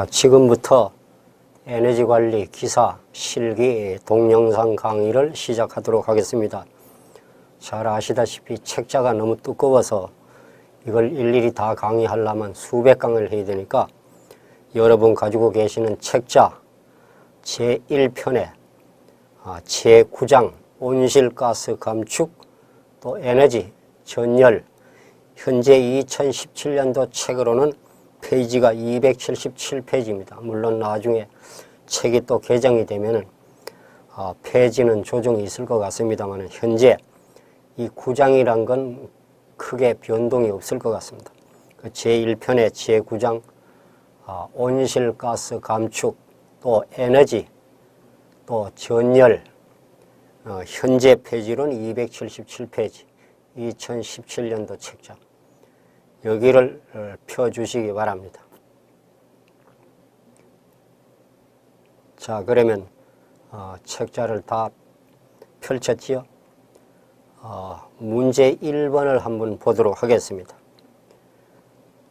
지금부터 에너지 관리 기사 실기 동영상 강의를 시작하도록 하겠습니다. 잘 아시다시피 책자가 너무 두꺼워서 이걸 일일이 다 강의하려면 수백 강을 해야 되니까 여러분 가지고 계시는 책자 제1편에 제9장 온실가스 감축 또 에너지 전열 현재 2017년도 책으로는 페이지가 277페이지입니다. 물론 나중에 책이 또 개정이 되면은 페이지는 조정이 있을 것 같습니다만 현재 이 9장이란 건 크게 변동이 없을 것 같습니다. 그 제1편의 제9장 온실가스 감축 또 에너지 또 전열 현재 페이지로는 277페이지 2017년도 책자 여기를 펴주시기 바랍니다. 자, 그러면 책자를 다 펼쳤지요? 문제 1번을 한번 보도록 하겠습니다.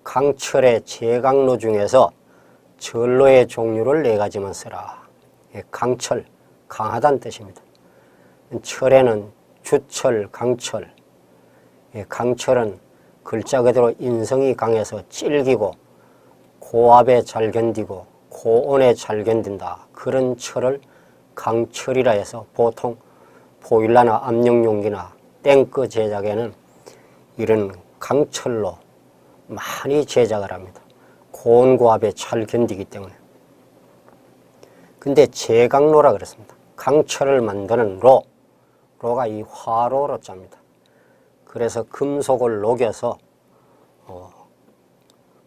강철의 제강로 중에서 전로의 종류를 4가지만 쓰라. 강철, 강하다는 뜻입니다. 철에는 주철, 강철. 강철은 글자 그대로 인성이 강해서 질기고 고압에 잘 견디고 고온에 잘 견딘다. 그런 철을 강철이라 해서 보통 보일러나 압력용기나 탱크 제작에는 이런 강철로 많이 제작을 합니다. 고온 고압에 잘 견디기 때문에. 근데 제강로라 그랬습니다. 강철을 만드는 로가 이 화로로 짭니다. 그래서 금속을 녹여서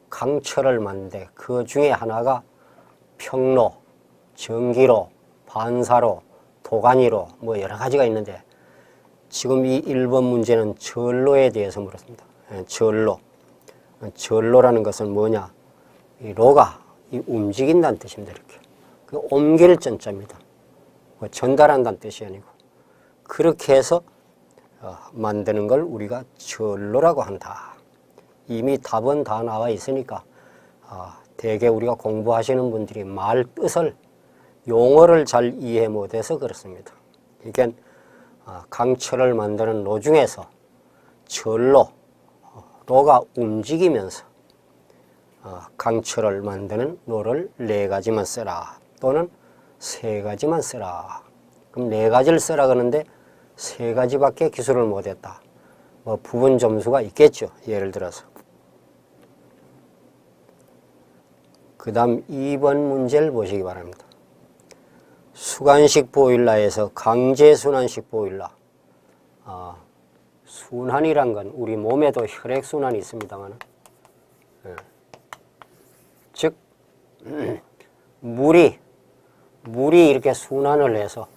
강철을 만드는데 그 중에 하나가 평로, 전기로, 반사로, 도가니로 뭐 여러 가지가 있는데 지금 이 1번 문제는 전로에 대해서 물었습니다. 전로. 전로라는 것은 뭐냐? 이 로가 움직인다는 뜻입니다. 이렇게. 그 옮길 전자입니다. 전달한다는 뜻이 아니고 그렇게 해서 만드는 걸 우리가 전로라고 한다. 이미 답은 다 나와 있으니까 대개 우리가 공부하시는 분들이 말 뜻을 용어를 잘 이해 못해서 그렇습니다. 그러니까 강철을 만드는 로 중에서 전로, 로가 움직이면서 강철을 만드는 로를 4가지만 쓰라 또는 3가지만 쓰라. 그럼 4가지를 쓰라 그러는데 3가지밖에 기술을 못했다. 뭐 부분 점수가 있겠죠. 예를 들어서. 그 다음 2번 문제를 보시기 바랍니다. 수간식 보일러에서 강제순환식 보일러. 순환이란 건 우리 몸에도 혈액순환이 있습니다만 즉 물이 이렇게 순환을 해서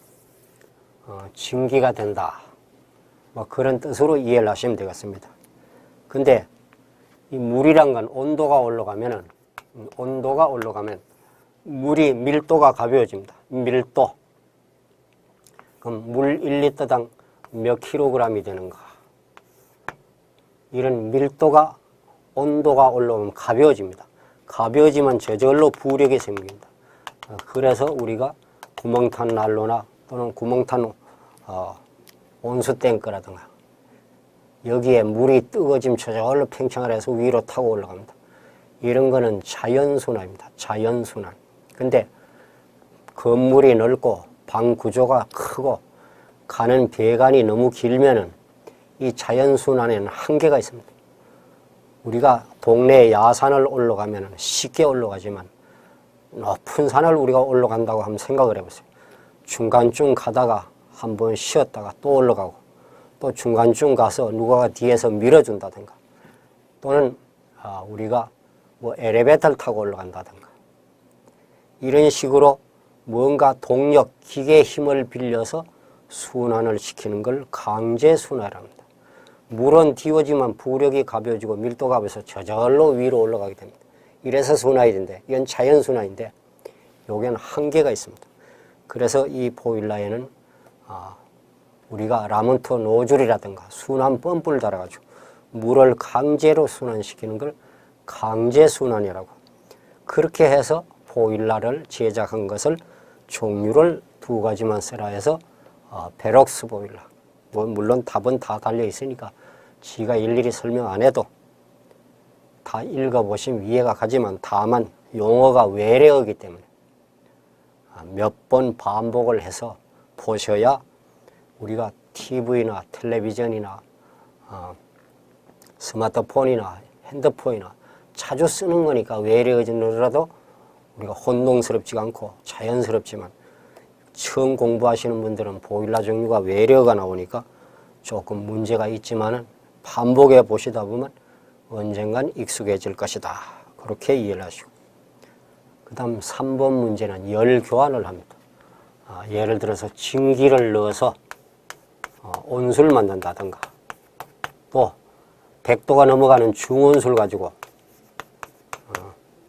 증기가 된다. 뭐 그런 뜻으로 이해를 하시면 되겠습니다. 근데 이 물이란 건 온도가 올라가면 물이 밀도가 가벼워집니다. 밀도. 그럼 물 1리터당 몇 킬로그램이 되는가? 이런 밀도가 온도가 올라오면 가벼워집니다. 가벼워지면 저절로 부력이 생깁니다. 그래서 우리가 구멍탄 난로나 또는 구멍탄 온수탱크라든가 여기에 물이 뜨거워지면 저절로 팽창을 해서 위로 타고 올라갑니다. 이런 거는 자연순환입니다. 자연순환. 근데 건물이 넓고 방 구조가 크고 가는 배관이 너무 길면은 이 자연순환에는 한계가 있습니다. 우리가 동네 야산을 올라가면 쉽게 올라가지만 높은 산을 우리가 올라간다고 한번 생각을 해보세요. 중간쯤 가다가 한번 쉬었다가 또 올라가고 또 중간쯤 가서 누가 뒤에서 밀어준다든가 또는 우리가 뭐 엘리베이터를 타고 올라간다든가 이런 식으로 뭔가 동력, 기계의 힘을 빌려서 순환을 시키는 걸 강제순환이랍니다. 물은 띄워지면 부력이 가벼워지고 밀도가 가벼워서 저절로 위로 올라가게 됩니다. 이래서 순환이 된대. 이건 자연순환인데 여기는 한계가 있습니다. 그래서 이 보일러에는 우리가 라문터 노즐이라든가 순환 펌프를 달아가지고 물을 강제로 순환시키는 걸 강제순환이라고. 그렇게 해서 보일러를 제작한 것을 종류를 두 가지만 쓰라 해서 베럭스 보일러. 물론 답은 다 달려 있으니까 지가 일일이 설명 안 해도 다 읽어보시면 이해가 가지만 다만 용어가 외래어이기 때문에 몇 번 반복을 해서 보셔야 우리가 TV나 텔레비전이나 스마트폰이나 핸드폰이나 자주 쓰는 거니까 외래어지더라도 우리가 혼동스럽지가 않고 자연스럽지만 처음 공부하시는 분들은 보일러 종류가 외래어가 나오니까 조금 문제가 있지만은 반복해 보시다 보면 언젠간 익숙해질 것이다. 그렇게 이해를 하시고. 그 다음 3번 문제는 열 교환을 합니다. 예를 들어서 증기를 넣어서 온수를 만든다든가 또 100도가 넘어가는 중온수를 가지고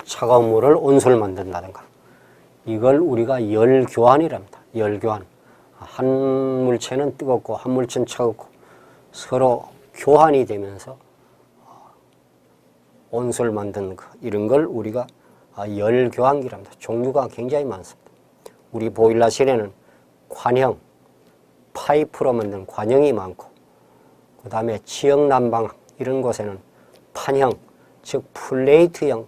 차가운 물을 온수를 만든다든가 이걸 우리가 열 교환이랍니다. 열 교환. 한 물체는 뜨겁고 한 물체는 차갑고 서로 교환이 되면서 온수를 만드는 거 이런 걸 우리가 열 교환기랍니다. 종류가 굉장히 많습니다. 우리 보일러실에는 관형, 파이프로 만든 관형이 많고 그 다음에 지역난방 이런 곳에는 판형, 즉 플레이트형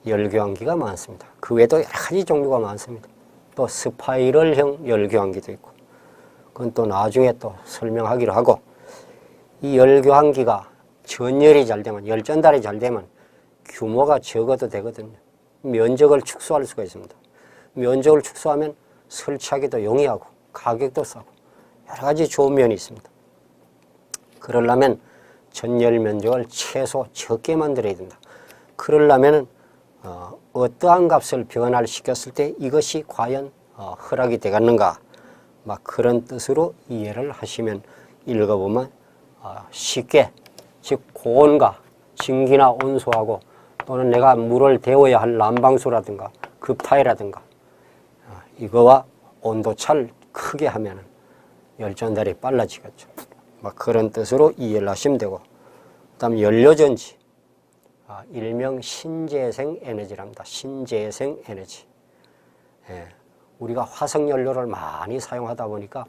열교환기가 많습니다. 그 외에도 여러 가지 종류가 많습니다. 또 스파이럴형 열교환기도 있고 그건 또 나중에 또 설명하기로 하고 이 열교환기가 전열이 잘 되면 열전달이 잘 되면 규모가 적어도 되거든요. 면적을 축소할 수가 있습니다. 면적을 축소하면 설치하기도 용이하고 가격도 싸고 여러 가지 좋은 면이 있습니다. 그러려면 전열 면적을 최소 적게 만들어야 된다. 그러려면 어떠한 값을 변화를 시켰을 때 이것이 과연 허락이 되겠는가 막 그런 뜻으로 이해를 하시면 읽어보면 쉽게 즉 고온과 증기나 온수하고 또는 내가 물을 데워야 할 난방수라든가 급타이라든가 이거와 온도차를 크게 하면 열전달이 빨라지겠죠. 막 그런 뜻으로 이해를 하시면 되고 그 다음 연료전지 일명 신재생 에너지랍니다. 신재생 에너지. 우리가 화석연료를 많이 사용하다 보니까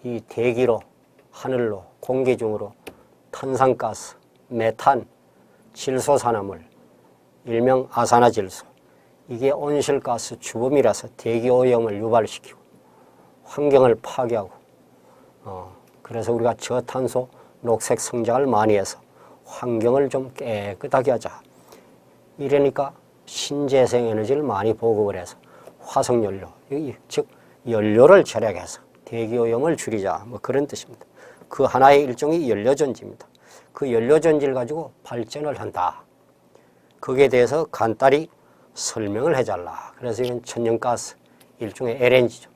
이 대기로 하늘로 공기 중으로 탄산가스, 메탄, 질소산화물, 일명 아산화질소 이게 온실가스 주범이라서 대기오염을 유발시키고 환경을 파괴하고 그래서 우리가 저탄소 녹색 성장을 많이 해서 환경을 좀 깨끗하게 하자. 이러니까 신재생 에너지를 많이 보급을 해서 화석연료, 즉 연료를 절약해서 대기오염을 줄이자 뭐 그런 뜻입니다. 그 하나의 일종의 연료전지입니다. 그 연료전지를 가지고 발전을 한다. 거기에 대해서 간단히 설명을 해달라. 그래서 이건 천연가스, 일종의 LNG죠.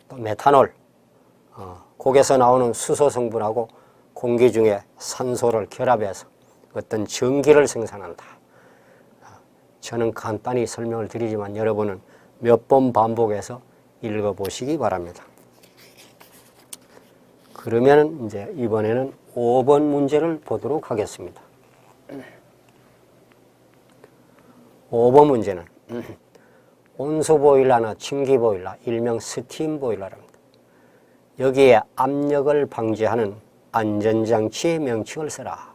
또 메탄올, 거기에서 나오는 수소 성분하고 공기 중에 산소를 결합해서 어떤 전기를 생산한다. 저는 간단히 설명을 드리지만 여러분은 몇 번 반복해서 읽어보시기 바랍니다. 그러면 이제 이번에는 5번 문제를 보도록 하겠습니다. 5번 문제는 온수보일러나 증기보일러, 일명 스팀보일러랍니다. 여기에 압력을 방지하는 안전장치의 명칭을 써라.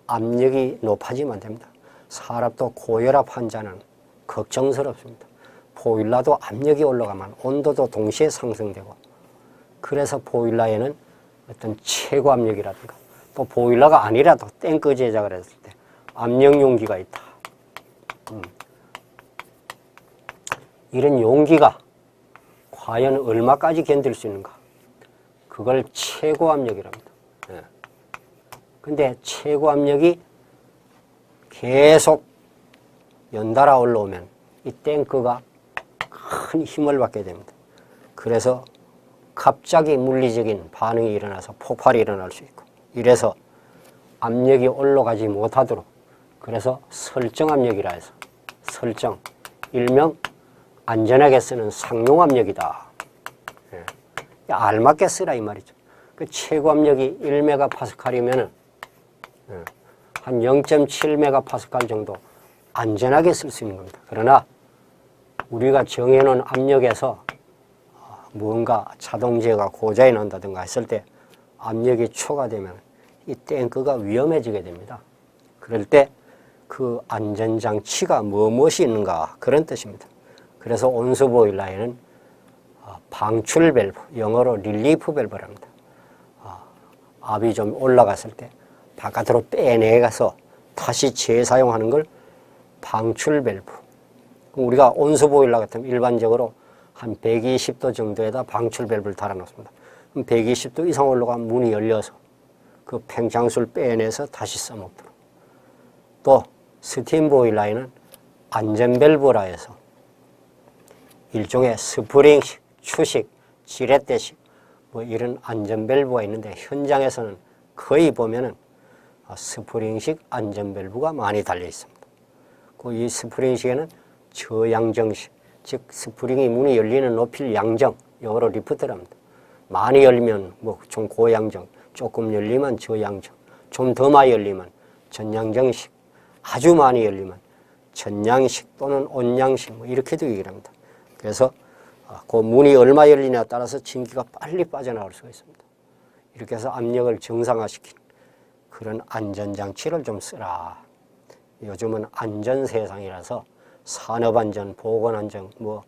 압력이 높아지면 안 됩니다. 사람도 고혈압 환자는 걱정스럽습니다. 보일러도 압력이 올라가면 온도도 동시에 상승되고 그래서 보일러에는 어떤 최고 압력이라든가 또 보일러가 아니라도 탱크 제작을 했을 때 압력 용기가 있다. 이런 용기가 과연 얼마까지 견딜 수 있는가? 그걸 최고 압력이랍니다. 근데 최고 압력이 계속 연달아 올라오면 이 탱크가 큰 힘을 받게 됩니다. 그래서 갑자기 물리적인 반응이 일어나서 폭발이 일어날 수 있고 이래서 압력이 올라가지 못하도록 그래서 설정 압력이라 해서 설정, 일명 안전하게 쓰는 상용 압력이다. 알맞게 쓰라 이 말이죠. 그 최고 압력이 1메가파스칼이면은 한 0.7메가파스칼 정도 안전하게 쓸 수 있는 겁니다. 그러나 우리가 정해놓은 압력에서 무언가 자동 제어가 고장이 난다든가 했을 때 압력이 초과되면 이 탱크가 위험해지게 됩니다. 그럴 때 그 안전장치가 무엇이 있는가 그런 뜻입니다. 그래서 온수 보일러에는 방출 밸브, 영어로 릴리프 밸브랍니다. 압이 좀 올라갔을 때 바깥으로 빼내가서 다시 재사용하는 걸 방출 밸브. 우리가 온수 보일러 같으면 일반적으로 한 120도 정도에다 방출 밸브를 달아놓습니다. 그럼 120도 이상 올라가면 문이 열려서 그 팽창수를 빼내서 다시 써먹도록. 또 스팀 보일러에는 안전 밸브라 해서 일종의 스프링식, 추식, 지렛대식 뭐 이런 안전 밸브가 있는데 현장에서는 거의 보면은 스프링식 안전 밸브가 많이 달려 있습니다. 이 스프링식에는 저양정식, 즉 스프링이 문이 열리는 높이를 양정, 영어로 리프트랍니다. 많이 열리면 뭐 좀 고양정, 조금 열리면 저양정, 좀 더 많이 열리면 전양정식, 아주 많이 열리면 전양식 또는 온양식 뭐 이렇게도 얘기를 합니다. 그래서 그 문이 얼마 열리냐에 따라서 진기가 빨리 빠져나올 수가 있습니다. 이렇게 해서 압력을 정상화시킨 그런 안전장치를 좀 쓰라. 요즘은 안전세상이라서 산업안전, 보건안전 뭐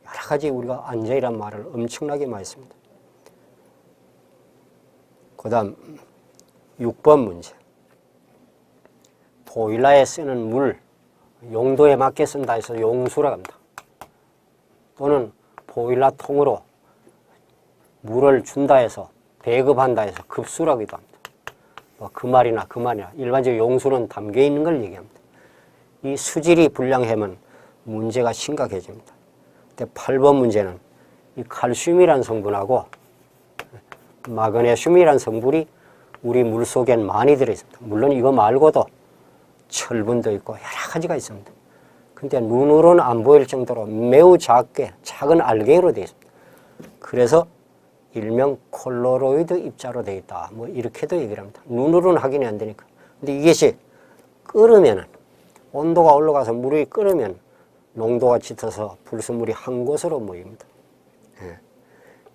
여러 가지 우리가 안전이란 말을 엄청나게 많이 씁니다. 그 다음 6번 문제. 보일러에 쓰는 물, 용도에 맞게 쓴다 해서 용수라고 합니다. 또는 보일러 통으로 물을 준다 해서 배급한다 해서 급수라기도 합니다. 뭐 그 말이나 일반적으로 용수는 담겨 있는 걸 얘기합니다. 이 수질이 불량하면 문제가 심각해집니다. 근데 8번 문제는 이 칼슘이라는 성분하고 마그네슘이라는 성분이 우리 물 속엔 많이 들어있습니다. 물론 이거 말고도 철분도 있고 여러 가지가 있습니다. 근데 눈으로는 안 보일 정도로 매우 작은 알갱이로 되어 있습니다. 그래서 일명 콜로로이드 입자로 되어 있다. 뭐 이렇게도 얘기를 합니다. 눈으로는 확인이 안 되니까. 근데 이것이 끓으면은 온도가 올라가서 물이 끓으면 농도가 짙어서 불순물이 한 곳으로 모입니다. 예.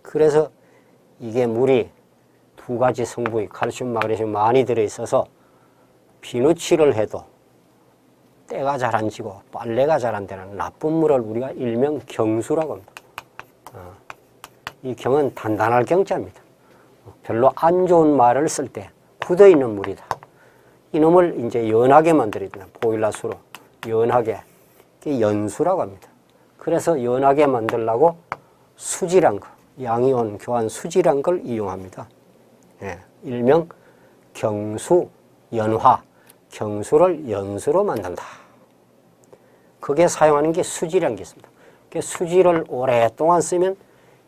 그래서 이게 물이 두 가지 성분이 칼슘, 마그네슘 많이 들어있어서 비누칠을 해도 때가 잘 안 지고 빨래가 잘 안 되는 나쁜 물을 우리가 일명 경수라고 합니다. 이 경은 단단할 경자입니다. 별로 안 좋은 말을 쓸 때 굳어있는 물이다. 이놈을 이제 연하게 만들어야 보일러 수로 연하게, 연수라고 합니다. 그래서 연하게 만들려고 수질한 거, 양이온 교환 수질한 걸 이용합니다. 예, 일명 경수, 연화, 경수를 연수로 만든다. 그게 사용하는 게 수질이라는 게 있습니다. 그 수질을 오랫동안 쓰면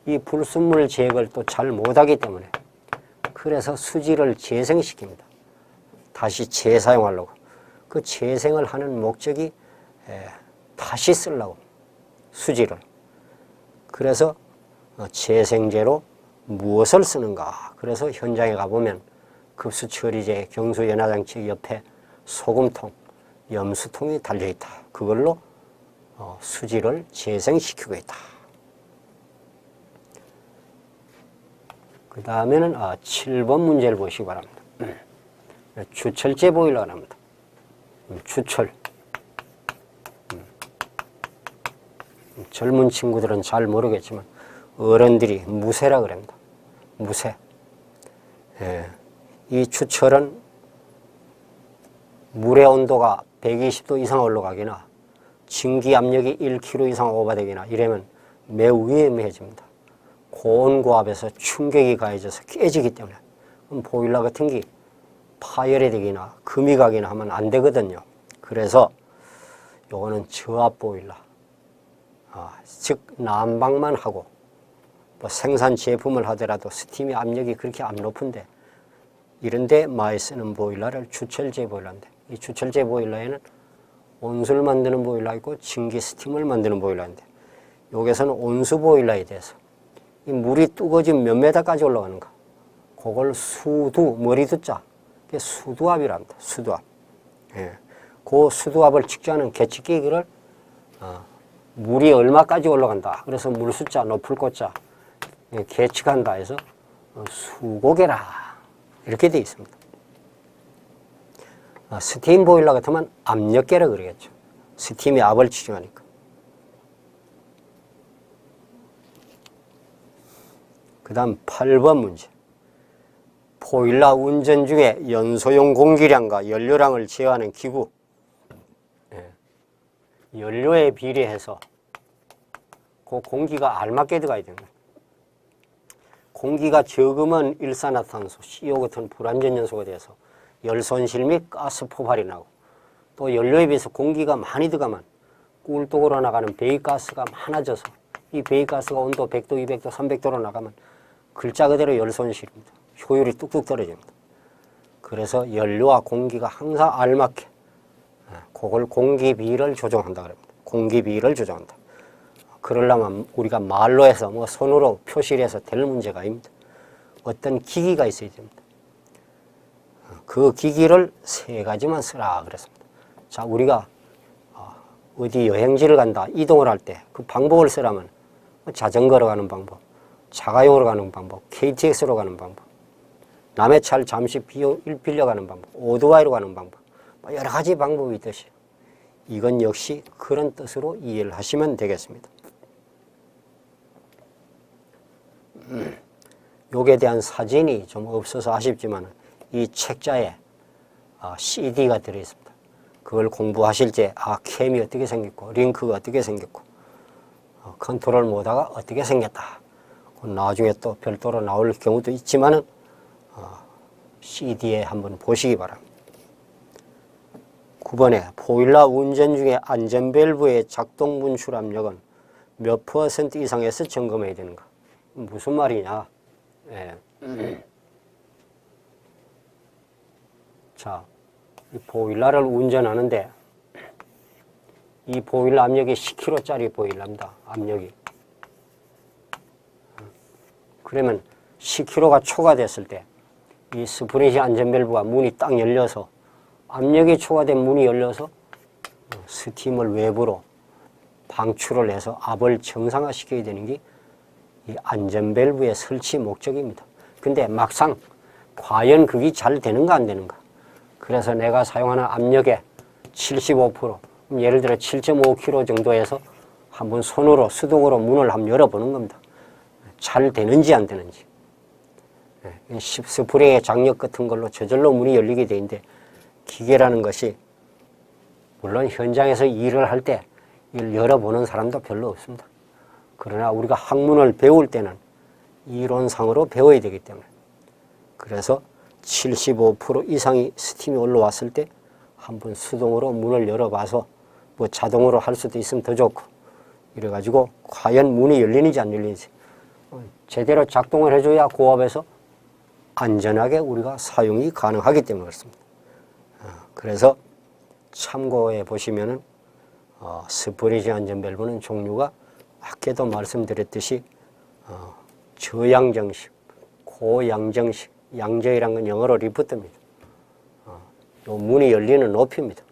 이 불순물 제거를 또 잘 못하기 때문에 그래서 수질을 재생시킵니다. 다시 재사용하려고. 그 재생을 하는 목적이 다시 쓰려고 수질을. 그래서 재생제로 무엇을 쓰는가. 그래서 현장에 가보면 급수처리제, 경수연화장치 옆에 소금통, 염수통이 달려있다. 그걸로 수질을 재생시키고 있다. 그 다음에는 7번 문제를 보시기 바랍니다. 주철제 보일러가 합니다. 주철. 젊은 친구들은 잘 모르겠지만 어른들이 무쇠라 그럽니다. 무쇠. 예. 이 주철은 물의 온도가 120도 이상 올라가거나 증기 압력이 1kg 이상 오버되거나 이러면 매우 위험해집니다. 고온고압에서 충격이 가해져서 깨지기 때문에 그럼 보일러 같은 게 파열이 되거나 금이 가거나 하면 안 되거든요. 그래서 요거는 저압 보일러, 즉 난방만 하고 뭐 생산 제품을 하더라도 스팀의 압력이 그렇게 안 높은데 이런데 많이 쓰는 보일러를 주철제 보일러인데 이 주철제 보일러에는 온수를 만드는 보일러 있고 증기 스팀을 만드는 보일러인데 여기서는 온수 보일러에 대해서 이 물이 뜨거워지면 몇 메다까지 올라가는가 그걸 수두, 머리두자 그게 수두압이랍니다. 수두압. 예. 그 수두압을 측정하는 계측기기를 물이 얼마까지 올라간다. 그래서 물 숫자, 높을 꽃자 계측한다 해서 수고계라 이렇게 되어 있습니다. 스팀 보일러 같으면 압력계라 그러겠죠. 스팀이 압을 측정하니까. 그 다음 8번 문제. 보일러 운전 중에 연소용 공기량과 연료량을 제어하는 기구. 연료에 비례해서 그 공기가 알맞게 들어가야 됩니다. 공기가 적으면 일산화탄소, CO 같은 불완전 연소가 돼서 열손실 및 가스 폭발이 나고, 또 연료에 비해서 공기가 많이 들어가면 꿀독으로 나가는 배기가스가 많아져서 이 배기가스가 온도 100도, 200도, 300도로 나가면 글자 그대로 열손실입니다. 효율이 뚝뚝 떨어집니다. 그래서 연료와 공기가 항상 알맞게 그걸 공기비를 조정한다 그럽니다. 공기비를 조정한다. 그러려면 우리가 말로 해서 뭐 손으로 표시를 해서 될 문제가 아닙니다. 어떤 기기가 있어야 됩니다. 그 기기를 3가지만 쓰라 그랬습니다. 자, 우리가 어디 여행지를 간다, 이동을 할 때 그 방법을 쓰라면 자전거로 가는 방법, 자가용으로 가는 방법, KTX로 가는 방법, 남의 차를 잠시 빌려가는 방법, 오토바이로 가는 방법, 여러 가지 방법이 있듯이 이건 역시 그런 뜻으로 이해를 하시면 되겠습니다. 요게 대한 사진이 좀 없어서 아쉽지만 이 책자에 CD가 들어있습니다. 그걸 공부하실 때 캠이 어떻게 생겼고 링크가 어떻게 생겼고 컨트롤 모드가 어떻게 생겼다. 나중에 또 별도로 나올 경우도 있지만은 CD에 한번 보시기 바랍니다. 9번에 보일러 운전 중에 안전밸브의 작동 분출 압력은 몇 % 이상에서 점검해야 되는가? 무슨 말이냐? 예. 자, 이 보일러를 운전하는데 이 보일러 압력이 10kg짜리 보일러입니다. 압력이. 그러면 10kg가 초과됐을 때 이 스프레시 안전밸브가 문이 딱 열려서 압력이 초과된 문이 열려서 스팀을 외부로 방출을 해서 압을 정상화시켜야 되는 게 이 안전밸브의 설치 목적입니다. 근데 막상 과연 그게 잘 되는가 안 되는가? 그래서 내가 사용하는 압력의 75%, 예를 들어 7.5kg 정도에서 한번 손으로 수동으로 문을 한번 열어보는 겁니다. 잘 되는지 안 되는지. 스프레이의 장력 같은 걸로 저절로 문이 열리게 돼 있는데 기계라는 것이 물론 현장에서 일을 할 때 이걸 열어보는 사람도 별로 없습니다. 그러나 우리가 학문을 배울 때는 이론상으로 배워야 되기 때문에 그래서 75% 이상이 스팀이 올라왔을 때 한번 수동으로 문을 열어봐서 뭐 자동으로 할 수도 있으면 더 좋고 이래가지고 과연 문이 열리는지 안 열리는지 제대로 작동을 해줘야 고압에서 안전하게 우리가 사용이 가능하기 때문에 그렇습니다. 그래서 참고해 보시면은 스프레시 안전밸브는 종류가 아까도 말씀드렸듯이 저양정식, 고양정식, 양저이란 건 영어로 리프트입니다. 요 문이 열리는 높이입니다.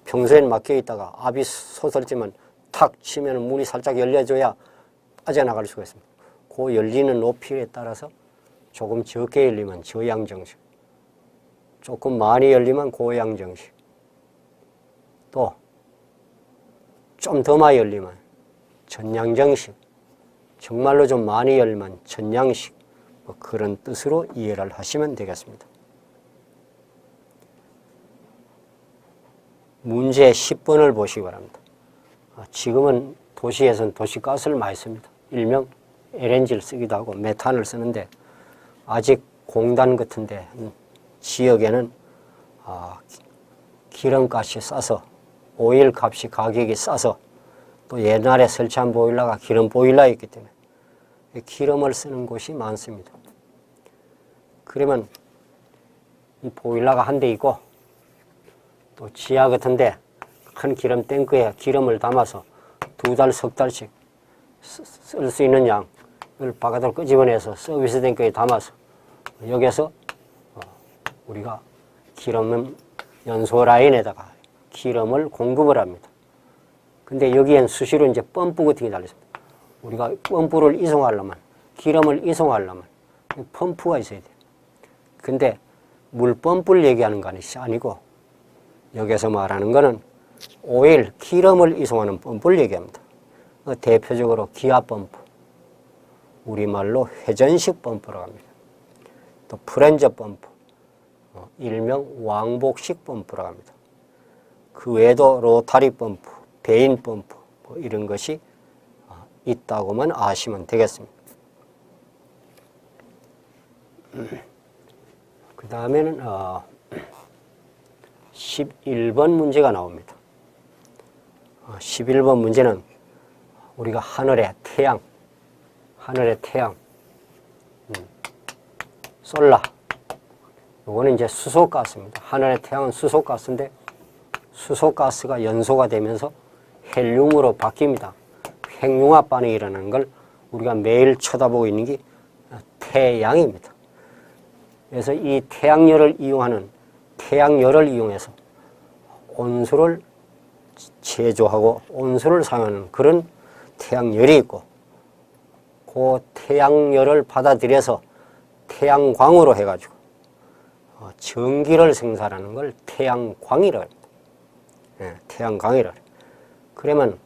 평소엔 막혀 있다가 압이 솟을지만 탁 치면 문이 살짝 열려줘야 빠져나갈 수가 있습니다. 그 열리는 높이에 따라서 조금 적게 열리면 저양정식, 조금 많이 열리면 고양정식, 또 좀 더 많이 열리면 전양정식, 정말로 좀 많이 열리면 전양식, 뭐 그런 뜻으로 이해를 하시면 되겠습니다. 문제 10번을 보시기 바랍니다. 지금은 도시에서는 도시가스를 많이 씁니다. 일명 LNG를 쓰기도 하고 메탄을 쓰는데 아직 공단 같은데 지역에는 기름값이 싸서 오일 값이 가격이 싸서 또 옛날에 설치한 보일러가 기름 보일러였기 때문에 기름을 쓰는 곳이 많습니다. 그러면 이 보일러가 한 대 있고 또 지하 같은데 큰 기름 탱크에 기름을 담아서 2달, 석 달씩 쓸 수 있는 양을 바깥으로 끄집어내서 서비스 탱크에 담아서 여기서 우리가 기름 연소 라인에다가 기름을 공급을 합니다. 근데 여기엔 수시로 이제 펌프 같은 게 달렸습니다. 우리가 펌프를 이송하려면, 기름을 이송하려면 펌프가 있어야 돼요. 근데 물펌프를 얘기하는 것이 아니고 여기서 말하는 거는 오일, 기름을 이송하는 펌프를 얘기합니다. 대표적으로 기압펌프, 우리말로 회전식 펌프라고 합니다. 또 프렌저 펌프, 일명 왕복식 펌프라고 합니다. 그 외에도 로타리 펌프, 베인 펌프 뭐 이런 것이 있다고만 아시면 되겠습니다. 그 다음에는 11번 문제가 나옵니다. 11번 문제는 우리가 하늘의 태양, 솔라, 요거는 이제 수소가스입니다. 하늘의 태양은 수소가스인데 수소가스가 연소가 되면서 헬륨으로 바뀝니다. 핵융합 반응이 일어나는 걸 우리가 매일 쳐다보고 있는 게 태양입니다. 그래서 이 태양열을 이용해서 온수를 제조하고 온수를 사용하는 그런 태양열이 있고, 그 태양열을 받아들여서 태양광으로 해가지고 전기를 생산하는 걸 태양광이라고 합니다. 태양광이라. 그러면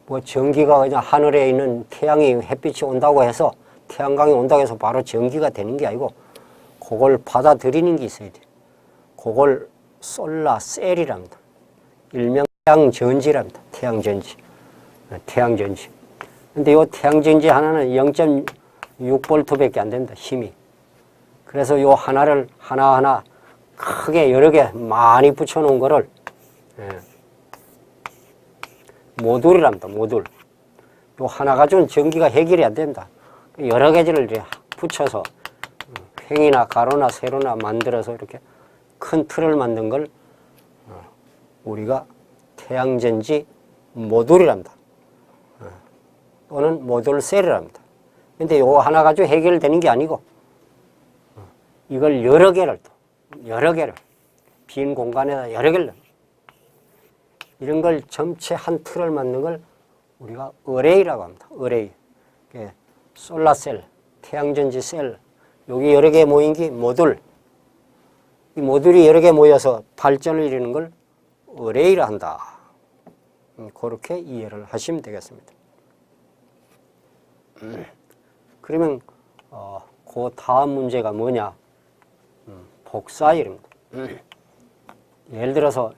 뭐 전기가 그냥 하늘에 있는 태양이 햇빛이 온다고 해서 태양광이 온다고 해서 바로 전기가 되는 게 아니고 그걸 받아들이는 게 있어야 돼요. 그걸 솔라셀이랍니다. 일명 태양전지랍니다. 태양전지. 근데 이 태양전지 하나는 0.6V밖에 안 된다, 힘이. 그래서 요 하나를 하나하나 크게 여러 개 많이 붙여놓은 거를 모듈이랍니다. 모듈. 요 하나 가지고는 전기가 해결이 안 된다. 여러 가지를 이제 붙여서 횡이나 가로나 세로나 만들어서 이렇게 큰 틀을 만든 걸 우리가 태양전지 모듈이랍니다. 또는 모듈셀이랍니다. 근데 요거 하나 가지고 해결되는 게 아니고 이걸 여러 개를 빈 공간에다 여러 개를 이런 걸 전체 한 틀을 만든 걸 우리가 어레이라고 합니다. 어레이. 솔라셀, 태양전지 셀, 여기 여러 개 모인 게 모듈. 이 모듈이 여러 개 모여서 발전을 이루는 걸 어레이라 한다. 그렇게 이해를 하시면 되겠습니다. 그러면 그 다음 문제가 뭐냐? 복사열입니다. 예를 들어서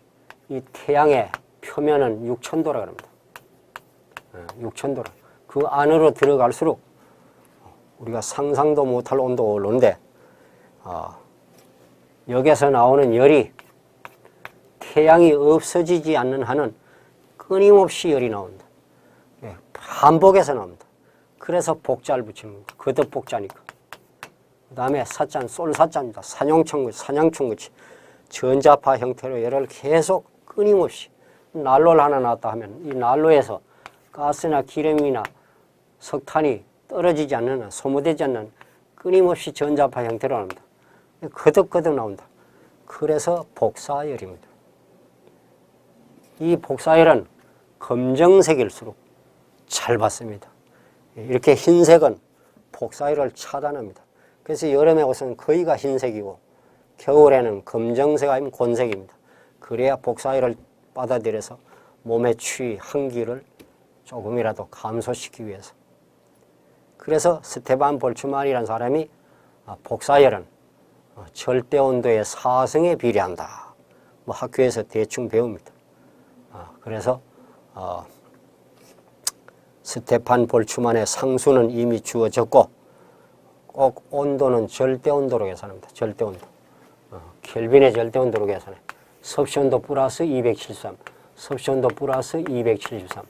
이 태양의 표면은 6000도라 그럽니다. 6000도라. 그 안으로 들어갈수록 우리가 상상도 못할 온도가 오르는데 여기서 나오는 열이 태양이 없어지지 않는 한은 끊임없이 열이 나온다. 반복해서 나옵니다. 그래서 복자를 붙이는 겁니다. 거듭 복자니까. 그 다음에 사자는 솔사자입니다. 사냥충같이 전자파 형태로 열을 계속 끊임없이 난로를 하나 놨다 하면 이 난로에서 가스나 기름이나 석탄이 떨어지지 않는 한, 소모되지 않는 한 끊임없이 전자파 형태로 나옵니다. 거듭거듭 나온다. 그래서 복사열입니다. 이 복사열은 검정색일수록 잘 받습니다. 이렇게 흰색은 복사열을 차단합니다. 그래서 여름에 옷은 거의가 흰색이고 겨울에는 검정색 아니면 곤색입니다. 그래야 복사열을 받아들여서 몸의 추위, 한기를 조금이라도 감소시키기 위해서. 그래서 스테반 볼츠만이라는 사람이 복사열은 절대온도의 4승에 비례한다. 뭐 학교에서 대충 배웁니다. 그래서 스테판 볼츠만의 상수는 이미 주어졌고 꼭 온도는 절대온도로 계산합니다. 절대온도. 켈빈의 절대온도로 계산해. 섭씨온도 플러스 273, 섭씨온도 플러스 273.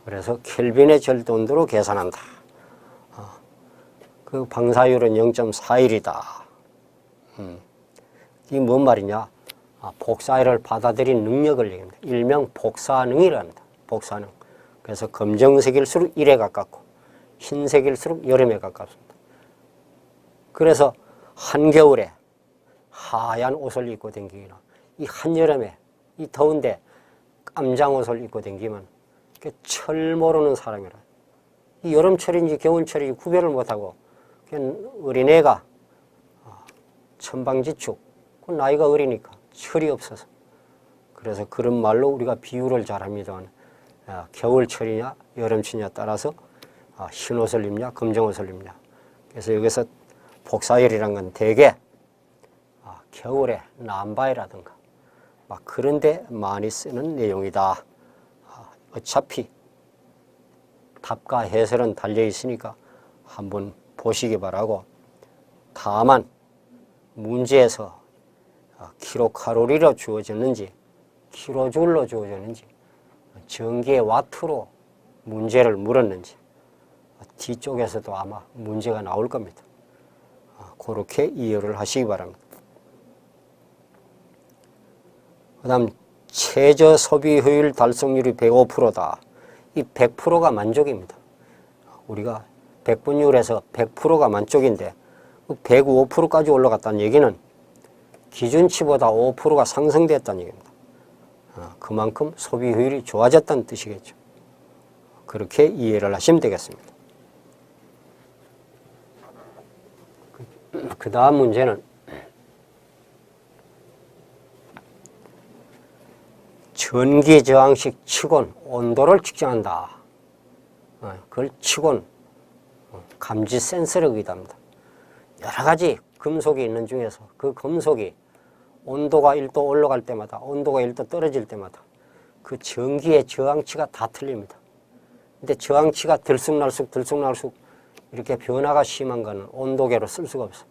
그래서 켈빈의 절대온도로 계산한다. 그 방사율은 0.41이다. 이게 뭔 말이냐? 복사열을 받아들인 능력을 얘기합니다. 일명 복사능이랍니다. 복사능. 그래서 검정색일수록 1에 가깝고 흰색일수록 여름에 가깝습니다. 그래서 한겨울에 하얀 옷을 입고 다니기나 이 한여름에 이 더운데 깜장옷을 입고 다니면 철 모르는 사람이라. 이 여름철인지 겨울철인지 구별을 못하고 그냥 어린애가 천방지축, 나이가 어리니까 철이 없어서. 그래서 그런 말로 우리가 비유를 잘 합니다만 겨울철이냐 여름철이냐 따라서 흰옷을 입냐 검정옷을 입냐. 그래서 여기서 복사열이란 건 대개 겨울에 남바이라든가 막 그런데 많이 쓰는 내용이다. 어차피 답과 해설은 달려 있으니까 한번 보시기 바라고, 다만 문제에서 킬로칼로리로 주어졌는지 킬로줄로 주어졌는지 전기의 와트로 문제를 물었는지 뒤쪽에서도 아마 문제가 나올 겁니다. 그렇게 이해를 하시기 바랍니다. 그 다음 최저 소비 효율 달성률이 105%다. 이 100%가 만족입니다. 우리가 100분율에서 100%가 만족인데 105%까지 올라갔다는 얘기는 기준치보다 5%가 상승됐다는 얘기입니다. 그만큼 소비 효율이 좋아졌다는 뜻이겠죠. 그렇게 이해를 하시면 되겠습니다. 그 다음 문제는 전기 저항식 측온 온도를 측정한다. 그걸 측온 감지 센서라고 합니다. 여러 가지 금속이 있는 중에서 그 금속이 온도가 1도 올라갈 때마다 온도가 1도 떨어질 때마다 그 전기의 저항치가 다 틀립니다. 근데 저항치가 들쑥날쑥 이렇게 변화가 심한 거는 온도계로 쓸 수가 없어요.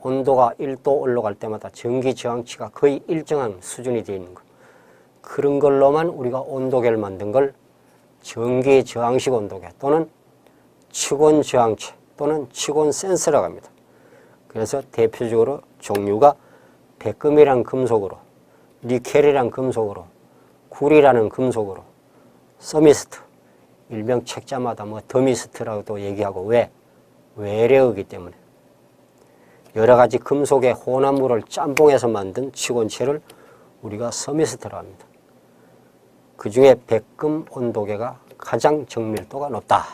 온도가 1도 올라갈 때마다 전기 저항치가 거의 일정한 수준이 되어 있는 거. 그런 걸로만 우리가 온도계를 만든 걸 전기 저항식 온도계 또는 측온 저항체 또는 측온 센서라고 합니다. 그래서 대표적으로 종류가 백금이라는 금속으로, 니켈이라는 금속으로, 구리라는 금속으로, 서미스트, 일명 책자마다 더미스트라고도 얘기하고, 왜? 외래어이기 때문에. 여러 가지 금속의 혼합물을 짬뽕해서 만든 측온체를 우리가 서미스트라고 합니다. 그 중에 백금 온도계가 가장 정밀도가 높다.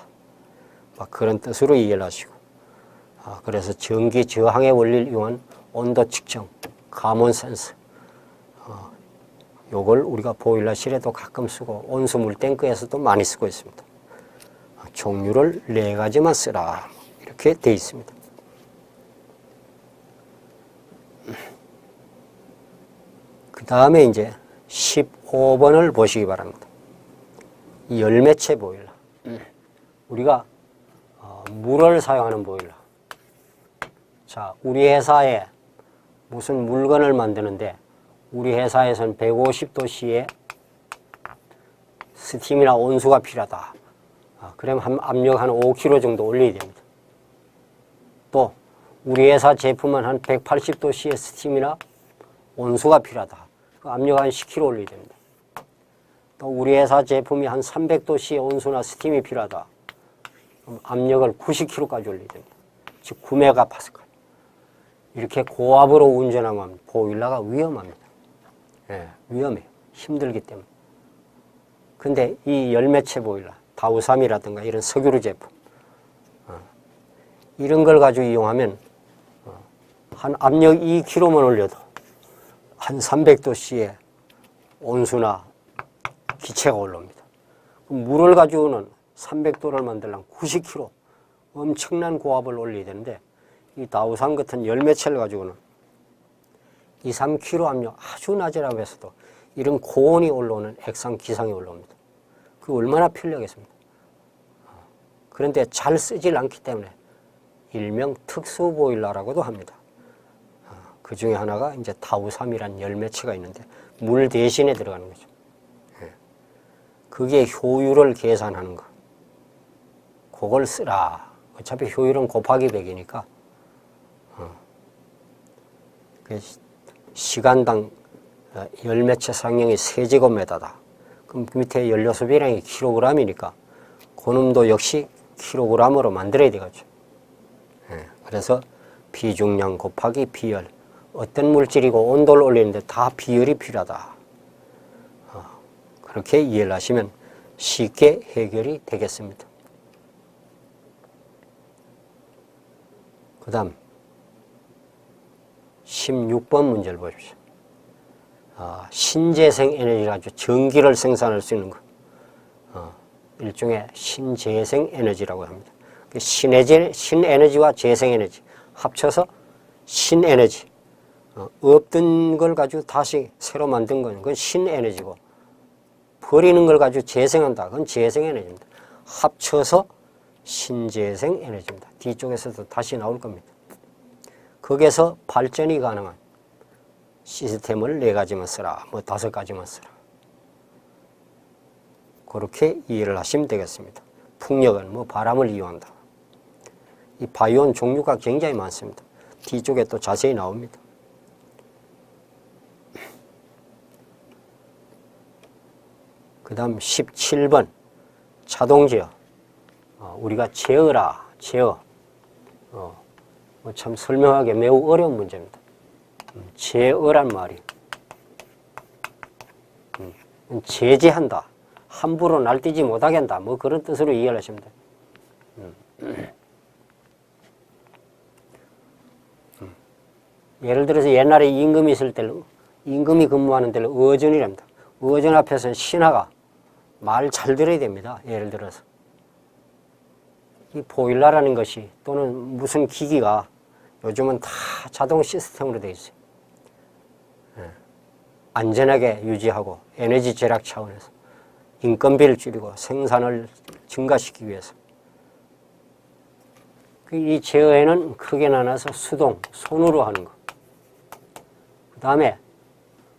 그런 뜻으로 이해를 하시고, 그래서 전기 저항의 원리를 이용한 온도 측정, 가몬 센서, 요걸 우리가 보일러실에도 가끔 쓰고 온수 물탱크에서도 많이 쓰고 있습니다. 종류를 4가지만 쓰라, 이렇게 되어 있습니다. 그 다음에 이제 15번을 보시기 바랍니다. 열매체 보일러. 우리가 물을 사용하는 보일러. 자, 우리 회사에 무슨 물건을 만드는데 우리 회사에서는 150도씨의 스팀이나 온수가 필요하다. 그러면 압력 한 5kg 정도 올려야 됩니다. 또 우리 회사 제품은 한 180도씨의 스팀이나 온수가 필요하다. 그 압력 한 10kg 올려야 됩니다. 또 우리 회사 제품이 한 300도씨의 온수나 스팀이 필요하다. 그럼 압력을 90kg까지 올려야 됩니다. 즉 9메가파스칼. 이렇게 고압으로 운전하면 보일러가 위험합니다. 위험해요. 힘들기 때문에. 근데 이 열매체 보일러, 다우삼이라든가 이런 석유류 제품, 이런 걸 가지고 이용하면 한 압력 2kg만 올려도 한 300도씨의 온수나 기체가 올라옵니다. 물을 가지고는 300도를 만들려면 90kg, 엄청난 고압을 올려야 되는데 이 다우산 같은 열매체를 가지고는 2, 3kg 압력 아주 낮으라고 해서도 이런 고온이 올라오는 액상 기상이 올라옵니다. 그게 얼마나 편리하겠습니까? 그런데 잘 쓰질 않기 때문에 일명 특수 보일러라고도 합니다. 그 중에 하나가 이제 다우삼이라는 열매체가 있는데 물 대신에 들어가는 거죠. 그게 효율을 계산하는 거. 그걸 쓰라. 어차피 효율은 곱하기 100이니까 시간당 열매체 상량이 3제곱미터다. 그럼 밑에 연료 소비량이 킬로그램이니까 그놈도 역시 킬로그램으로 만들어야 되겠죠. 그래서 비중량 곱하기 비열. 어떤 물질이고 온도를 올리는데 다 비열이 필요하다. 그렇게 이해를 하시면 쉽게 해결이 되겠습니다. 그 다음 16번 문제를 보십시오. 신재생 에너지를 가지고 전기를 생산할 수 있는 것. 일종의 신재생 에너지라고 합니다. 신에너지와 재생에너지 합쳐서 신에너지. 없던 걸 가지고 다시 새로 만든 건 그건 신에너지고, 버리는 걸 가지고 재생한다. 그건 재생에너지입니다. 합쳐서 신재생 에너지입니다. 뒤쪽에서도 다시 나올 겁니다. 거기에서 발전이 가능한 시스템을 4가지만 쓰라, 뭐 5가지만 쓰라. 그렇게 이해를 하시면 되겠습니다. 풍력은 뭐 바람을 이용한다. 이 바이오는 종류가 굉장히 많습니다. 뒤쪽에 또 자세히 나옵니다. 그 다음 17번 자동제어. 우리가 제어라, 제어. 참 설명하기 매우 어려운 문제입니다. 제어란 말이 제재한다, 함부로 날뛰지 못하게 한다, 뭐 그런 뜻으로 이해를 하시면 돼요. 예를 들어서 옛날에 임금이 있을 때는, 임금이 근무하는 데는 어전이랍니다. 어전 앞에서는 신하가 말 잘 들어야 됩니다. 예를 들어서 이 보일러라는 것이 또는 무슨 기기가 요즘은 다 자동 시스템으로 되어 있어요. 안전하게 유지하고 에너지 절약 차원에서 인건비를 줄이고 생산을 증가시키기 위해서. 이 제어에는 크게 나눠서 수동, 손으로 하는 것. 그 다음에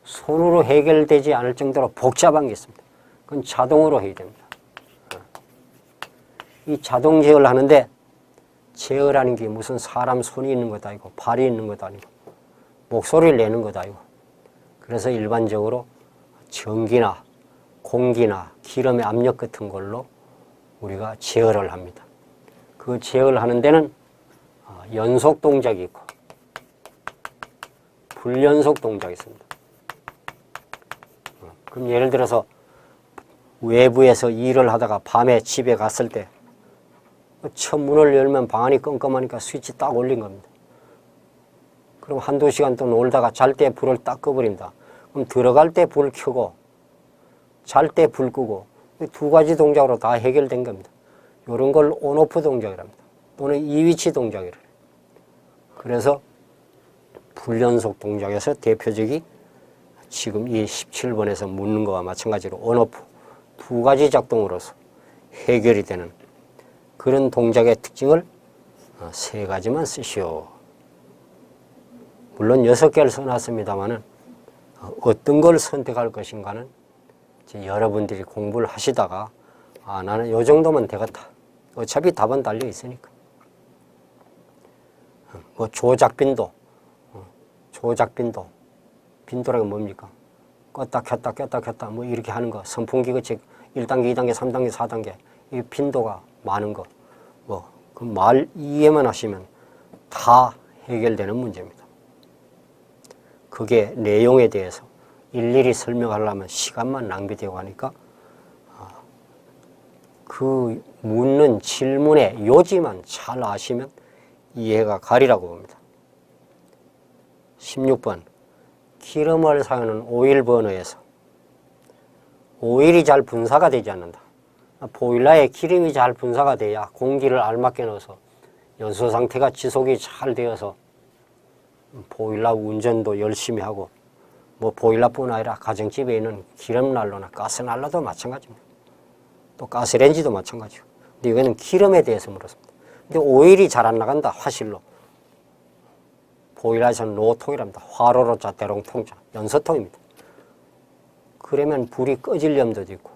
손으로 해결되지 않을 정도로 복잡한 게 있습니다. 그건 자동으로 해야 됩니다. 이 자동 제어를 하는데, 제어라는 게 무슨 사람 손이 있는 것도 아니고 발이 있는 것도 아니고 목소리를 내는 것도 아니고, 그래서 일반적으로 전기나 공기나 기름의 압력 같은 걸로 우리가 제어를 합니다. 그 제어를 하는 데는 연속 동작이 있고 불연속 동작이 있습니다. 그럼 예를 들어서 외부에서 일을 하다가 밤에 집에 갔을 때 첫 문을 열면 방 안이 껌껌하니까 스위치 딱 올린 겁니다. 그럼 한두 시간 또 놀다가 잘 때 불을 딱 꺼버립니다. 그럼 들어갈 때 불 켜고 잘 때 불 끄고, 2가지 동작으로 다 해결된 겁니다. 이런 걸 온오프 동작이랍니다. 또는 이위치 동작이라. 그래서 불연속 동작에서 대표적이 지금 이 17번에서 묻는 거와 마찬가지로 온오프 2가지 작동으로서 해결이 되는 그런 동작의 특징을 3가지만 쓰시오. 물론 6개를 써놨습니다만은 어떤 걸 선택할 것인가는 이제 여러분들이 공부를 하시다가 나는 요 정도면 되겠다. 어차피 답은 달려 있으니까. 뭐 조작빈도, 빈도라는 게 뭡니까? 껐다 켰다 꼈다 켰다 뭐 이렇게 하는 거, 선풍기 거치 1단계, 2단계, 3단계, 4단계 이 빈도가 많은 거, 뭐 그 말 이해만 하시면 다 해결되는 문제입니다. 그게 내용에 대해서 일일이 설명하려면 시간만 낭비되고 하니까 그 묻는 질문의 요지만 잘 아시면 이해가 가리라고 봅니다. 16번 기름을 사용하는 오일 버너에서 오일이 잘 분사가 되지 않는다. 보일러에 기름이 잘 분사가 돼야 공기를 알맞게 넣어서 연소 상태가 지속이 잘 되어서 보일러 운전도 열심히 하고, 뭐 보일러뿐 아니라 가정집에 있는 기름난로나 가스난로도 마찬가지입니다. 또 가스레인지도 마찬가지고. 근데 이거는 기름에 대해서 물었습니다. 근데 오일이 잘 안 나간다, 화실로. 보일러에서는 로통이랍니다. 화로로자, 대롱통자, 연소통입니다. 그러면 불이 꺼질 염도도 있고,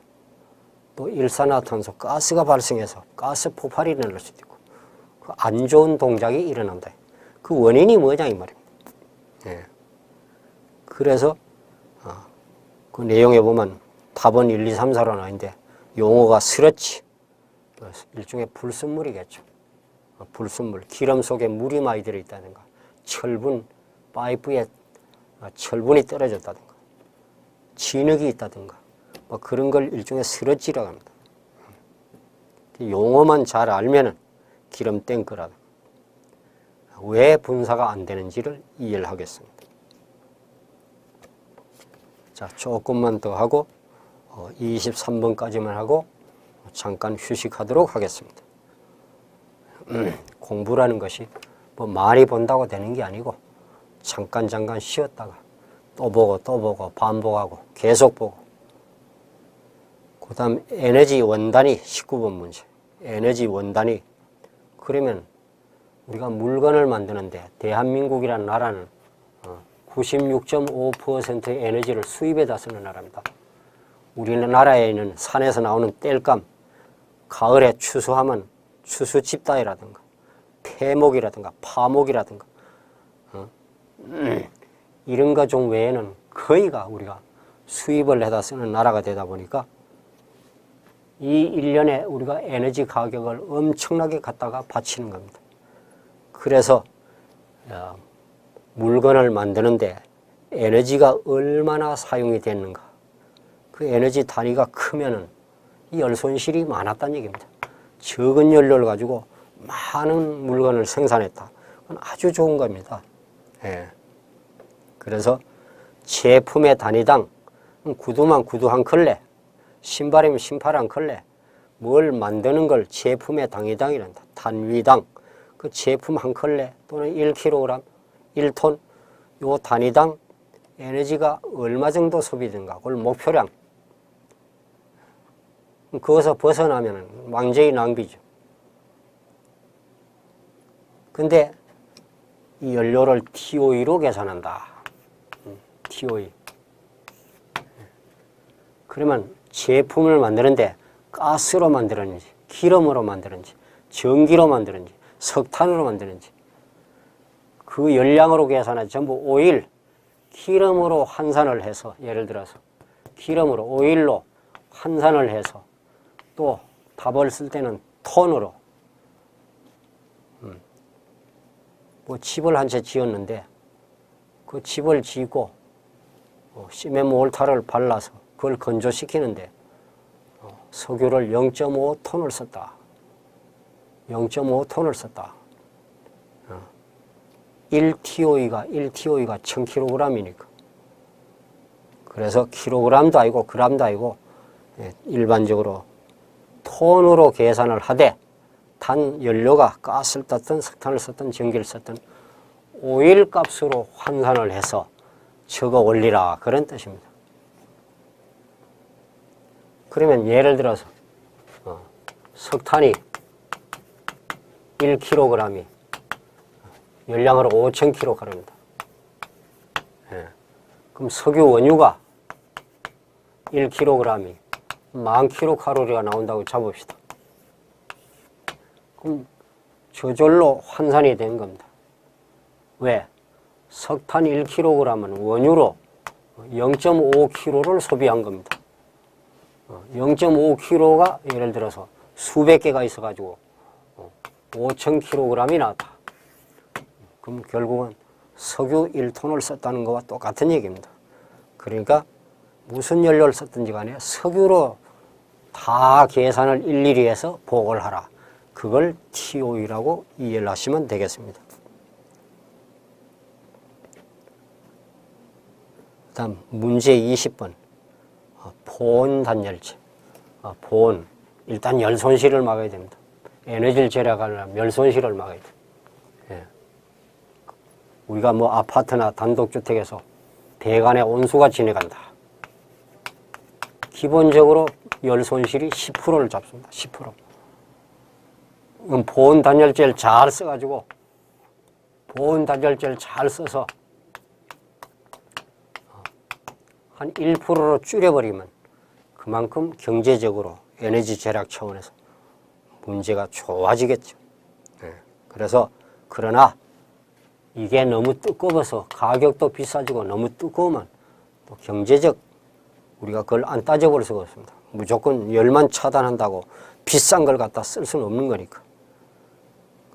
또 일산화탄소 가스가 발생해서 가스 폭발이 일어날 수도 있고, 그 안 좋은 동작이 일어난다. 그 원인이 뭐냐 이 말입니다. 예. 그래서 그 내용에 보면 답은 1, 2, 3, 4로 나있는데 용어가 스러치, 일종의 불순물이겠죠. 불순물, 기름 속에 물이 많이 들어있다든가, 철분, 파이프에 철분이 떨어졌다든가, 진흙이 있다든가, 뭐 그런 걸 일종의 스러지라고 합니다. 용어만 잘 알면은 기름 탱크라. 왜 분사가 안 되는지를 이해를 하겠습니다. 자, 조금만 더 하고 23번까지만 하고 잠깐 휴식하도록 하겠습니다. 공부라는 것이 뭐 많이 본다고 되는 게 아니고 잠깐 쉬었다가 또 보고 반복하고 계속 보고. 그 다음 에너지 원단위 19번 문제. 에너지 원단위. 그러면 우리가 물건을 만드는데 대한민국이라는 나라는 96.5%의 에너지를 수입에다 쓰는 나라입니다. 우리나라에는 산에서 나오는 땔감, 가을에 추수하면 추수집다이라든가 폐목이라든가 파목이라든가 이런 것 중 외에는 거의가 우리가 수입을 해다 쓰는 나라가 되다 보니까 이 1년에 우리가 에너지 가격을 엄청나게 갖다가 바치는 겁니다. 그래서 물건을 만드는데 에너지가 얼마나 사용이 됐는가, 그 에너지 단위가 크면은 이 열 손실이 많았다는 얘기입니다. 적은 연료를 가지고 많은 물건을 생산했다. 그건 아주 좋은 겁니다. 예. 그래서 제품의 단위당 구두만 구두 한 컬레, 신발이면 신발 한 컬레, 뭘 만드는 걸 제품의 단위당이란다. 단위당. 그 제품 한 컬레 또는 1kg, 1톤, 요 단위당 에너지가 얼마 정도 소비된가, 그걸 목표량. 그것을 벗어나면 완전히 낭비죠. 근데 이 연료를 TOE로 계산한다. TOE. 그러면 제품을 만드는데 가스로 만드는지, 기름으로 만드는지, 전기로 만드는지, 석탄으로 만드는지, 그 열량으로 계산해 전부 오일, 기름으로 환산을 해서, 예를 들어서 기름으로, 오일로 환산을 해서, 또 답을 쓸 때는 톤으로, 뭐 집을 한 채 지었는데 그 집을 짓고 시멘트 몰타를 발라서 그걸 건조시키는데 석유를 0.5톤을 썼다. 0.5톤을 썼다. 1TOE가 1000kg이니까. 그래서 킬로그램도 아니고 그램도 아니고 일반적으로 톤으로 계산을 하되 단 연료가 가스를 썼든 석탄을 썼든 전기를 썼든 오일 값으로 환산을 해서 적어 올리라, 그런 뜻입니다. 그러면 예를 들어서 석탄이 1kg이 열량으로 5000kg입니다. 예. 그럼 석유 원유가 1kg이 10,000kcal가 나온다고 잡읍시다. 그럼 저절로 환산이 된 겁니다. 왜? 석탄 1kg은 원유로 0.5kg를 소비한 겁니다. 0.5kg가 예를 들어서 수백 개가 있어가지고 5,000kg이 나왔다. 그럼 결국은 석유 1톤을 썼다는 것과 똑같은 얘기입니다. 그러니까 무슨 연료를 썼든지 간에 석유로 다 계산을 일일이 해서 보고를 하라. 그걸 TOE라고 이해를 하시면 되겠습니다. 다음 문제 20번. 보온 단열재. 보온. 일단 열 손실을 막아야 됩니다. 에너지를 절약하려면 열 손실을 막아야 돼요. 예. 우리가 뭐 아파트나 단독주택에서 배관에 온수가 지나간다. 기본적으로 열 손실이 10%를 잡습니다. 10%. 보온 단열재를 잘 써가지고 보온 단열재를 잘 써서 한 1%로 줄여버리면 그만큼 경제적으로 에너지 절약 차원에서 문제가 좋아지겠죠. 네. 그래서 그러나 이게 너무 두꺼워서 가격도 비싸지고 너무 두꺼우면 또 경제적 우리가 그걸 안 따져볼 수가 없습니다. 무조건 열만 차단한다고 비싼 걸 갖다 쓸 수는 없는 거니까.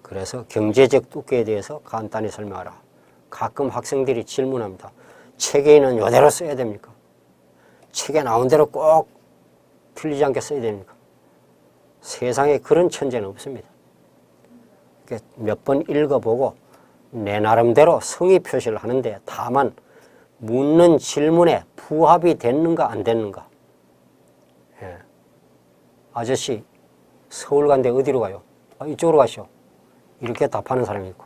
그래서 경제적 두께에 대해서 간단히 설명하라. 가끔 학생들이 질문합니다. 책에 있는 이대로 써야 됩니까? 책에 나온 대로 꼭 틀리지 않게 써야 됩니까? 세상에 그런 천재는 없습니다. 몇 번 읽어보고 내 나름대로 성의 표시를 하는데 다만 묻는 질문에 부합이 됐는가 안 됐는가. 예. 아저씨 서울 간데 어디로 가요? 이쪽으로 가시오. 이렇게 답하는 사람이 있고,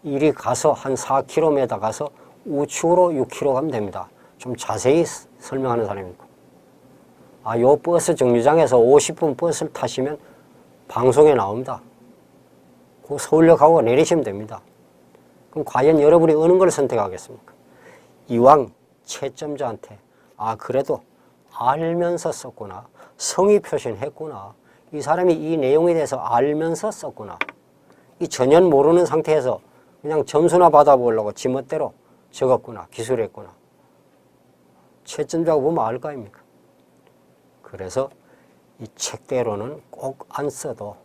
이리 가서 한 4km 가서 우측으로 6km 가면 됩니다. 좀 자세히 설명하는 사람이 있고, 요 버스 정류장에서 50분 버스를 타시면 방송에 나옵니다. 그 서울역하고 내리시면 됩니다. 그럼 과연 여러분이 어느 걸 선택하겠습니까? 이왕 채점자한테 그래도 알면서 썼구나, 성의 표시는 했구나, 이 사람이 이 내용에 대해서 알면서 썼구나, 이 전혀 모르는 상태에서 그냥 점수나 받아보려고 지멋대로 적었구나, 기술했구나, 채점자가 보면 알 거 아닙니까? 그래서 이 책대로는 꼭 안 써도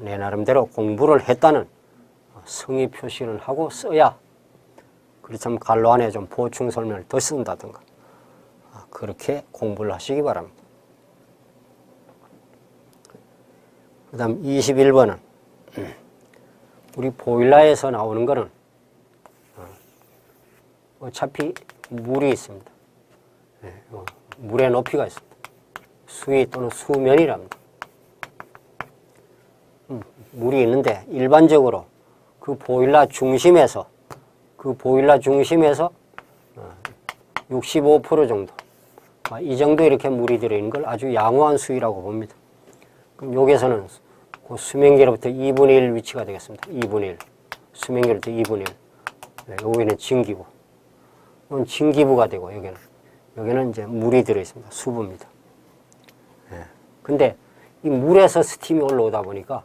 내 나름대로 공부를 했다는 성의 표시를 하고 써야, 그렇다면 갈로 안에 좀 보충 설명을 더 쓴다든가 그렇게 공부를 하시기 바랍니다. 그 다음 21번은 우리 보일러에서 나오는 거는 어차피 물이 있습니다. 물의 높이가 있습니다. 수위 또는 수면이랍니다. 물이 있는데 일반적으로 그 보일러 중심에서 65% 정도, 이 정도 이렇게 물이 들어있는 걸 아주 양호한 수위라고 봅니다. 그럼 여기에서는 그 수면계로부터 2분의 1 위치가 되겠습니다. 2분의 1. 수면계로부터 2분의 1. 여기는 진기부. 이건 진기부가 되고, 여기는 이제 물이 들어있습니다. 수부입니다. 근데 이 물에서 스팀이 올라오다 보니까,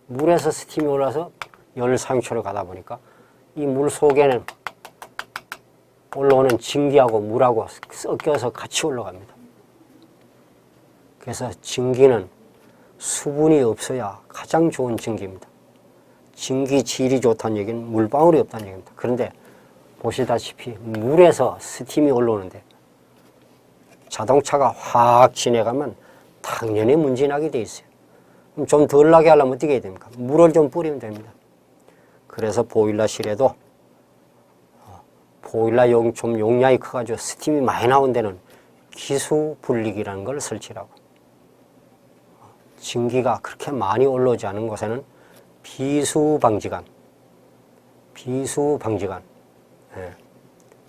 물에서 스팀이 올라서 열 상초로 가다 보니까 이 물 속에는 올라오는 증기하고 물하고 섞여서 같이 올라갑니다. 그래서 증기는 수분이 없어야 가장 좋은 증기입니다. 증기 질이 좋다는 얘기는 물방울이 없다는 얘기입니다. 그런데 보시다시피 물에서 스팀이 올라오는데 자동차가 확 지나가면 당연히 문진하게 돼 있어요. 그럼 좀 덜 나게 하려면 어떻게 해야 됩니까? 물을 좀 뿌리면 됩니다. 그래서 보일러실에도 보일러 좀 용량이 커가지고 스팀이 많이 나온 데는 기수 분리기라는 걸 설치하고, 증기가 그렇게 많이 올라오지 않은 곳에는 비수 방지관,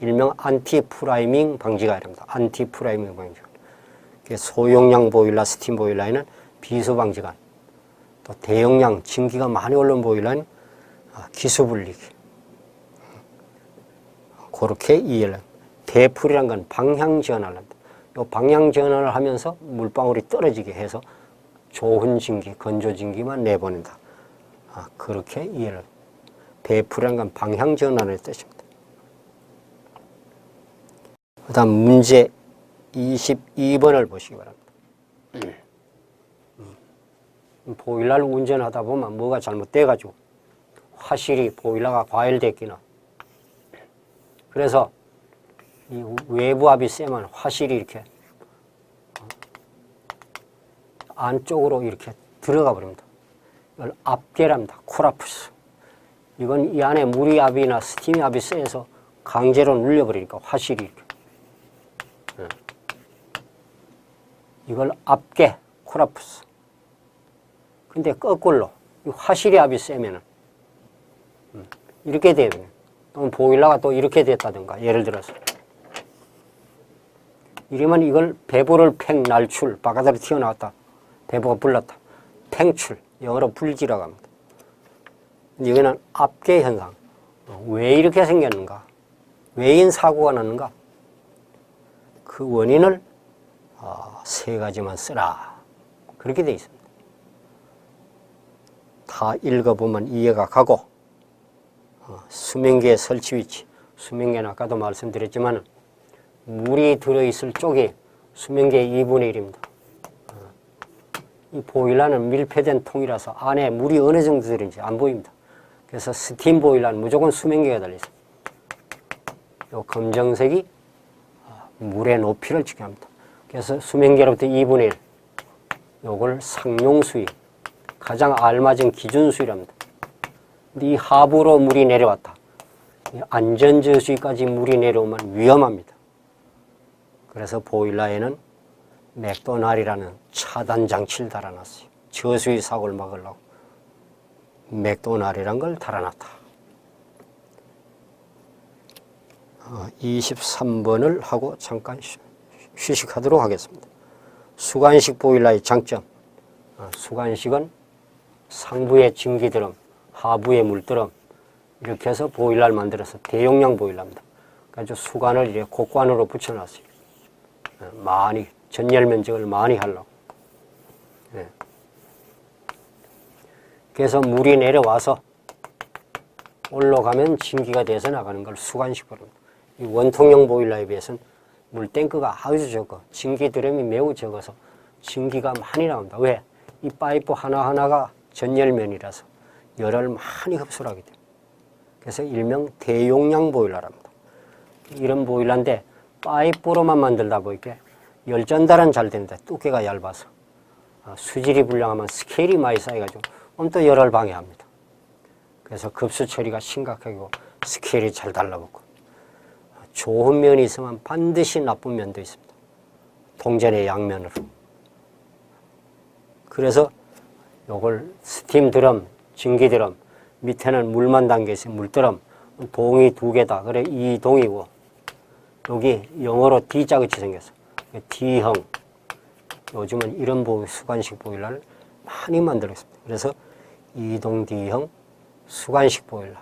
일명 안티프라이밍 방지관입니다. 안티프라이밍 방지관. 소용량 보일러, 스팀 보일러에는 비수 방지관, 또 대용량 증기가 많이 올라온 보일러는 기수 분리기. 그렇게 이해를 합니다. 배풀이란 건 방향 전환을 합니다. 이 방향 전환을 하면서 물방울이 떨어지게 해서 좋은 증기, 건조 증기만 내보낸다. 그렇게 이해를 합니다. 배풀이란 건 방향 전환의 뜻입니다. 그 다음 문제 22번을 보시기 바랍니다. 보일러를 운전하다 보면 뭐가 잘못돼가지고 화실이 보일러가 과열됐기나, 그래서 이 외부압이 세면 화실이 이렇게 안쪽으로 이렇게 들어가 버립니다. 이걸 압계랍니다. 코라푸스. 이건 이 안에 물이 압이나 스팀이 압이 세서 강제로 눌려버리니까 화실이 이렇게. 이걸 압계, 코라푸스. 근데 거꾸로 이 화실이 압이 세면은 이렇게 되거든요. 또는 보일러가 또 이렇게 됐다든가, 예를 들어서 이러면 이걸 배부를 팽 날출, 바깥으로 튀어나왔다, 배부가 불났다, 팽출, 영어로 불지라고 합니다. 여기는 압계 현상. 왜 이렇게 생겼는가, 왜인 사고가 났는가, 그 원인을 세 가지만 쓰라, 그렇게 되어 있습니다. 다 읽어보면 이해가 가고, 수면계의 설치 위치, 수면계는 아까도 말씀드렸지만 물이 들어있을 쪽이 수면계의 2분의 1입니다. 이 보일러는 밀폐된 통이라서 안에 물이 어느 정도 들어있는지 안 보입니다. 그래서 스팀 보일러는 무조건 수면계가 달려있습니다. 이 검정색이 물의 높이를 측정합니다. 그래서 수면계로부터 2분의 1, 요걸 상용수위, 가장 알맞은 기준수위랍니다. 근데 이 하부로 물이 내려왔다. 안전저수위까지 물이 내려오면 위험합니다. 그래서 보일러에는 맥도날이라는 차단 장치를 달아놨어요. 저수위 사고를 막으려고 맥도날이라는 걸 달아놨다. 23번을 하고 잠깐 휴식하도록 하겠습니다. 수관식 보일러의 장점. 수관식은 상부의 증기드럼, 하부의 물드럼 이렇게 해서 보일러를 만들어서 대용량 보일러입니다. 그래서 수관을 이제 곡관으로 붙여놨어요. 많이 전열 면적을 많이 하려고. 그래서 물이 내려와서 올라가면 증기가 돼서 나가는 걸 수관식 보일러입니다. 이 원통형 보일러에 비해서는 물 탱크가 아주 적어. 증기 드럼이 매우 적어서 증기가 많이 나옵니다. 왜? 이 파이프 하나하나가 전열면이라서 열을 많이 흡수를 하게 됩니다. 그래서 일명 대용량 보일러랍니다. 이런 보일러인데 파이프로만 만들다 보니까 열 전달은 잘 되는데 두께가 얇아서 수질이 불량하면 스케일이 많이 쌓여가지고 또 열을 방해합니다. 그래서 급수 처리가 심각하고 스케일이 잘 달라붙고 좋은 면이 있으면 반드시 나쁜 면도 있습니다. 동전의 양면으로. 그래서 요걸 스팀 드럼, 증기 드럼, 밑에는 물만 담겨 있으면 물드럼, 동이 2개다. 그래 2동이고 여기 영어로 D자같이 생겼어. D형. 요즘은 이런 수관식 보일러를 많이 만들고 있습니다. 그래서 2동 D형 수관식 보일러.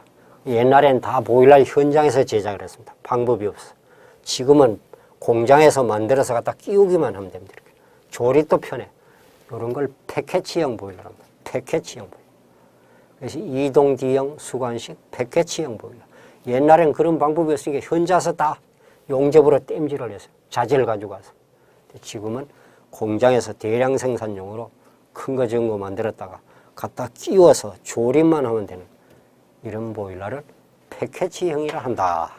옛날엔 다 보일러 현장에서 제작을 했습니다. 방법이 없어. 지금은 공장에서 만들어서 갖다 끼우기만 하면 됩니다. 이렇게. 조립도 편해. 이런 걸 패키지형 보일러랍니다. 패키지형 보일러. 그래서 2동 D형 수관식 패키지형 보일러. 옛날엔 그런 방법이 없으니까 현자서 다 용접으로 땜질을 했어요. 자재를 가지고 와서. 지금은 공장에서 대량 생산용으로 큰 거 적은 거 만들었다가 갖다 끼워서 조립만 하면 되는 이런 보일러를 패키지형이라 한다.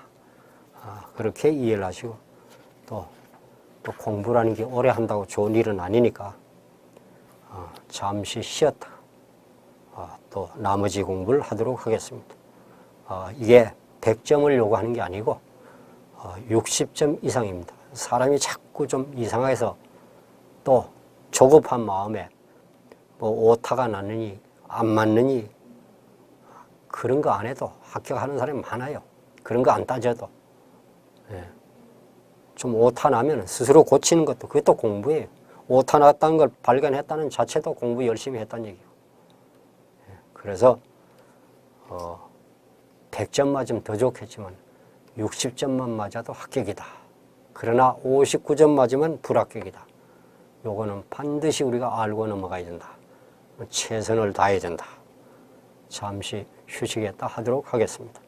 그렇게 이해를 하시고 또 공부라는 게 오래 한다고 좋은 일은 아니니까 잠시 쉬었다. 또 나머지 공부를 하도록 하겠습니다. 이게 100점을 요구하는 게 아니고 60점 이상입니다. 사람이 자꾸 좀 이상해서 또 조급한 마음에 뭐 오타가 나느니 안 맞느니 그런 거 안 해도 합격하는 사람이 많아요. 그런 거 안 따져도. 좀 오타 나면 스스로 고치는 것도 그것도 공부예요. 오타 났다는 걸 발견했다는 자체도 공부 열심히 했다는 얘기고. 그래서 100점 맞으면 더 좋겠지만 60점만 맞아도 합격이다. 그러나 59점 맞으면 불합격이다. 요거는 반드시 우리가 알고 넘어가야 된다. 최선을 다해야 된다. 잠시 휴식했다 하도록 하겠습니다.